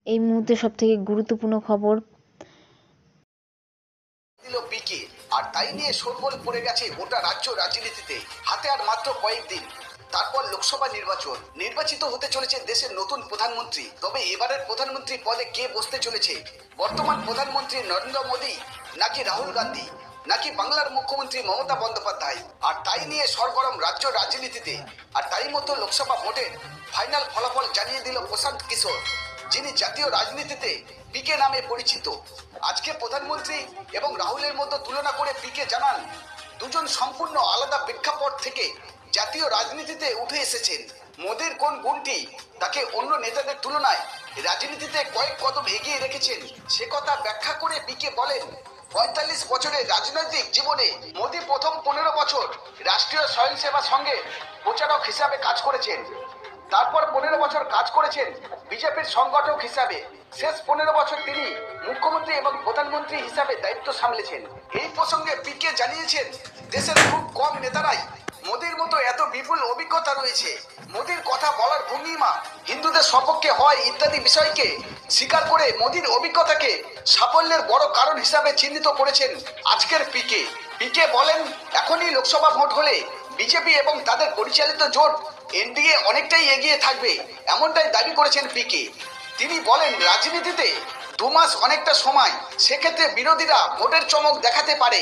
এই মুহূর্তে সবথেকে গুরুত্বপূর্ণ খবর। দিল পিকে, আর তাই নিয়ে শোরগোল পড়ে গেছে গোটা রাজ্য রাজনীতিতে। হাতে আর মাত্র কয়েকদিন, তারপর লোকসভা নির্বাচন। নির্বাচিত হতে চলেছে দেশের নতুন প্রধানমন্ত্রী। তবে এবারের প্রধানমন্ত্রী পদে কে বসতে চলেছে? বর্তমান প্রধানমন্ত্রী নরেন্দ্র মোদী, নাকি রাহুল গান্ধী, নাকি বাংলার মুখ্যমন্ত্রী মমতা বন্দ্যোপাধ্যায়? আর তাই নিয়ে সরগরম রাজ্য রাজনীতিতে। আর তাই মতো লোকসভা ভোটের ফাইনাল ফলাফল জানিয়ে দিল প্রশান্ত কিশোর, যিনি জাতীয় রাজনীতিতে পিকে নামে পরিচিত। আজকে প্রধানমন্ত্রী এবং রাহুলের মধ্যে তুলনা করে পিকে জানান, দুজন সম্পূর্ণ আলাদা প্রেক্ষাপট থেকে জাতীয় রাজনীতিতে উঠে এসেছেন। মোদির কোন গুণটি তাকে অন্য নেতাদের তুলনায় রাজনীতিতে কয়েক কদম এগিয়ে রেখেছেন, সে কথা ব্যাখ্যা করে পিকে বলেন, ৪৫ বছরের রাজনৈতিক জীবনে মোদি প্রথম ১৫ বছর রাষ্ট্রীয় স্বয়ংসেবা সংঘে প্রচারক হিসাবে কাজ করেছেন। তারপর ১৫ বছর কাজ করেছেন বিজেপির সংগঠক হিসাবে। শেষ ১৫ বছর তিনি মুখ্যমন্ত্রী এবং প্রধানমন্ত্রী হিসাবে দায়িত্ব সামলেছেন। এই প্রসঙ্গে পিকে জানিয়েছেন, দেশের খুব কম নেতারাই মোদির মতো এত বিপুল অভিজ্ঞতা রয়েছে। মোদির কথা বলার ভঙ্গিমা হিন্দুদের সপক্ষে হয় ইত্যাদি বিষয়কে স্বীকার করে মোদির অভিজ্ঞতাকে সাফল্যের বড় কারণ হিসাবে চিহ্নিত করেছেন আজকের পিকে। পিকে বলেন, এখনই লোকসভা ভোট হলে বিজেপি এবং তাদের পরিচালিত জোট এনডিএ অনেকটাই এগিয়ে থাকবে, এমনটাই দাবি করেছেন পিকে। তিনি বলেন, রাজনীতিতে ২ মাস অনেকটা সময়, সেক্ষেত্রে বিরোধীরা ভোটের চমক দেখাতে পারে,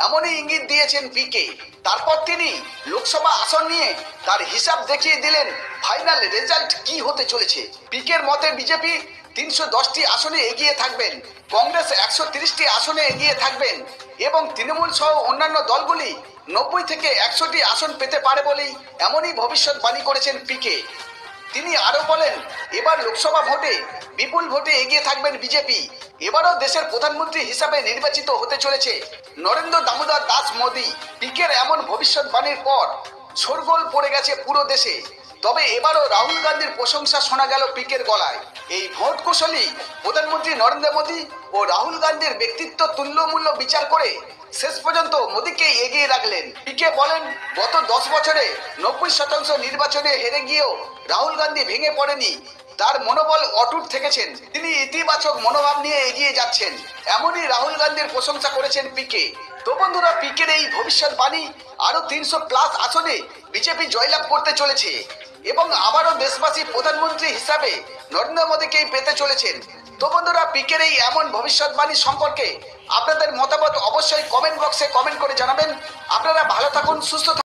এমনই ইঙ্গিত দিয়েছেন পিকে। তারপর তিনি লোকসভা আসন নিয়ে তার হিসাব দেখিয়ে দিলেন ফাইনাল রেজাল্ট কি হতে চলেছে। পিকের মতে বিজেপি ৩১০টি আসনে এগিয়ে থাকবেন, কংগ্রেস ১৩০টি আসনে এগিয়ে থাকবেন এবং তৃণমূল সহ অন্যান্য দলগুলি ৯০ থেকে ১০০টি আসন পেতে পারে বলেই এমনই ভবিষ্যৎবাণী করেছেন পিকে। তিনি আরো বলেন, এবার লোকসভা ভোটে বিপুল ভোটে এগিয়ে থাকবেন বিজেপি। এবারও দেশের প্রধানমন্ত্রী হিসাবে নির্বাচিত হতে চলেছে নরেন্দ্র দামোদর দাস মোদী। পিকের এমন ভবিষ্যৎবাণীর পর শোরগোল পড়ে গেছে পুরো দেশে। তবে এবারও রাহুল গান্ধীর প্রশংসা শোনা গেল পিকের গলায়। এই ভোট কুশলী প্রধানমন্ত্রী নরেন্দ্র মোদী ও রাহুল গান্ধীর ব্যক্তিত্ব তুল্যমূল্য বিচার করে শেষ পর্যন্ত মোদীকে এগিয়ে রাখলেন। পিকে বলেন, গত ১০ বছরে ৯০% নির্বাচনে হেরে গিয়েও রাহুল গান্ধী ভেঙে পড়েনি, তার মনোবল অটুট থেকেছেন, তিনি ইতিবাচক মনোভাব নিয়ে এগিয়ে যাচ্ছেন, এমনই রাহুল গান্ধীর প্রশংসা করেছেন পিকে। তো বন্ধুরা, পিকের এই ভবিষ্যৎবাণী আরো ৩০০+ আসনে বিজেপি জয়লাভ করতে চলেছে এবং আবারও দেশবাসী প্রধানমন্ত্রী হিসাবে নরেন্দ্র মোদীকেই পেতে চলেছেন। তো বন্ধুরা, পিকের এই এমন ভবিষ্যৎবাণী সম্পর্কে আপনাদের মতামত অবশ্যই কমেন্ট বক্সে কমেন্ট করে জানাবেন। আপনারা ভালো থাকুন, সুস্থ থাকুন।